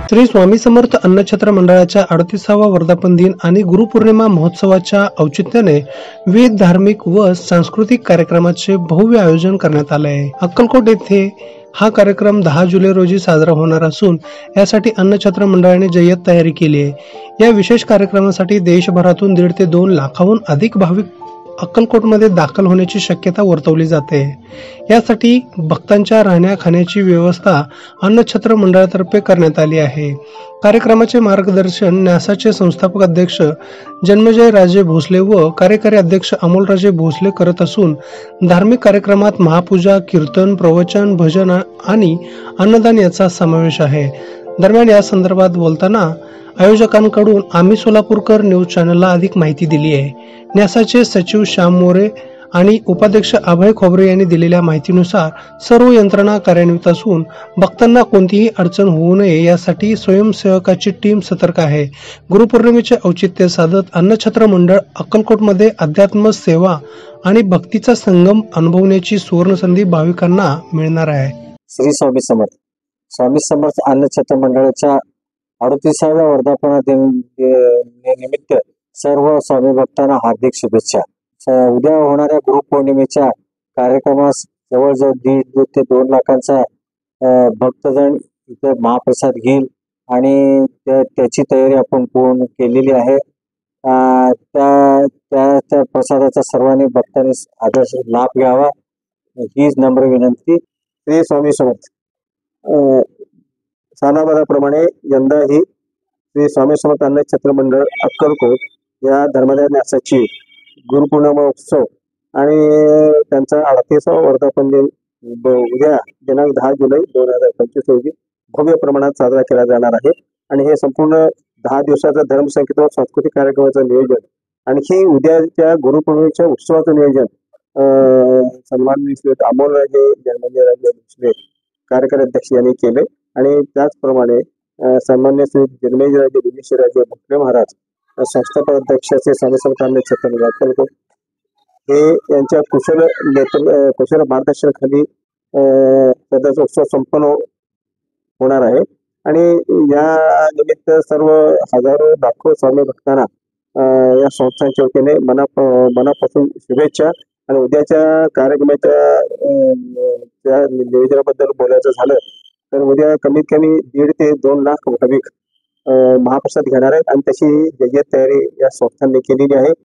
श्री स्वामी समर्थ अन्नछत्र मंडळाच्या 38वा वर्धापन दिन आणि गुरुपौर्णिमा महोत्सवाच्या औचित्याने विविध धार्मिक व सांस्कृतिक कार्यक्रमाचे भव्य आयोजन करण्यात आले आहे. अक्कलकोट येथे हा कार्यक्रम 10 जुलै रोजी साजरा होणार असून यासाठी अन्नछत्र मंडळाने जय्यत तयारी केली आहे. या विशेष कार्यक्रमासाठी देशभरातून 1.5 ते 2 लाखाहून अधिक भाविक अक्कलकोटमध्ये दाखल होण्याची शक्यता वर्तवली जाते. यासाठी भक्तांच्या राहण्या खाण्याची व्यवस्था अन्नछत्र मंडळातर्फे करण्यात आली आहे. कार्यक्रमाचे मार्गदर्शन न्यासाचे संस्थापक अध्यक्ष जन्मेजय राजे भोसले व कार्यकारी अध्यक्ष अमोलराजे भोसले करत असून धार्मिक कार्यक्रमात महापूजा, कीर्तन, प्रवचन, भजन आणि अन्नदान याचा समावेश आहे. दरम्यान या संदर्भात बोलताना आयोजकांकडून आम्ही सोलापूरकर न्यूज चॅनलला अधिक माहिती दिली आहे. न्यासाचे सचिव श्याम मोरे आणि उपाध्यक्ष अभय खोबरे यांनी दिलेल्या माहितीनुसार सर्व यंत्रणा कार्यान्वित असून भक्तांना कोणतीही अडचण होऊ नये यासाठी स्वयंसेवकाची टीम सतर्क आहे. गुरुपौर्णिमेचे औचित्य साधत अन्नछत्र मंडळ अक्कलकोटमध्ये अध्यात्म, सेवा आणि भक्तीचा संगम अनुभवण्याची सुवर्ण संधी भाविकांना मिळणार आहे. श्री स्वामी समर्थ. स्वामी समर्थ अन्नछत्र मंडळाच्या 38व्या वर्धापन निमित्त सर्व स्वामी भक्तांना हार्दिक शुभेच्छा. उद्या होणाऱ्या गुरुपौर्णिमेच्या कार्यक्रमास जवळजवळ 1.5 ते 2 लाखांचा भक्तजण इथे महाप्रसाद घेईल आणि त्याची तयारी आपण पूर्ण केलेली आहे. त्या प्रसादाचा सर्वांनी भक्तांनी आदर्श लाभ घ्यावा हीच नम्र विनंती. श्री स्वामी समर्थ. सालाबादाप्रमाणे यंदाही श्री स्वामी समर्थ अन्नछत्र मंडळ अक्कलकोट या धर्मादाय न्यासाची गुरुपौर्णिमा उत्सव आणि त्यांचा 38वा वर्धापन दिन उद्या दिनांक 10 जुलै 2025 रोजी भव्य प्रमाणात साजरा केला जाणार आहे. आणि हे संपूर्ण 10 दिवसाचा धर्मसंकीर्तन सांस्कृतिक कार्यक्रमाचं नियोजन आणि ही उद्याच्या गुरुपौर्णिमेच्या उत्सवाचं नियोजन सन्माननीय अमोलराजे जन्मेजयराजे भोसले कार्यकारी अध्यक्ष यांनी केले. आणि त्याचप्रमाणे सन्मान्य श्री जन्मेजयराजे दिनेशराजे भोसले महाराज संस्थापक अध्यक्षाचे स्वामी समर्थ अन्नछत्र मंडळ अक्कलकोट हे यांच्या कुशल मार्गदर्शनाखाली सध्याचा उत्सव संपन्न होणार आहे. आणि या निमित्त सर्व हजारो लाखो स्वामी भक्तांना या संस्थांच्या वतीने मनापासून शुभेच्छा. आणि उद्याच्या कार्यक्रमाच्या नियोजनाबद्दल बोलायचं झालं तर उद्या कमीत कमी 1.5 ते 2 लाख भाविक महाप्रसाद घेणार आहेत आणि तशी जय्यत तयारी या संस्थांनी केलेली आहे.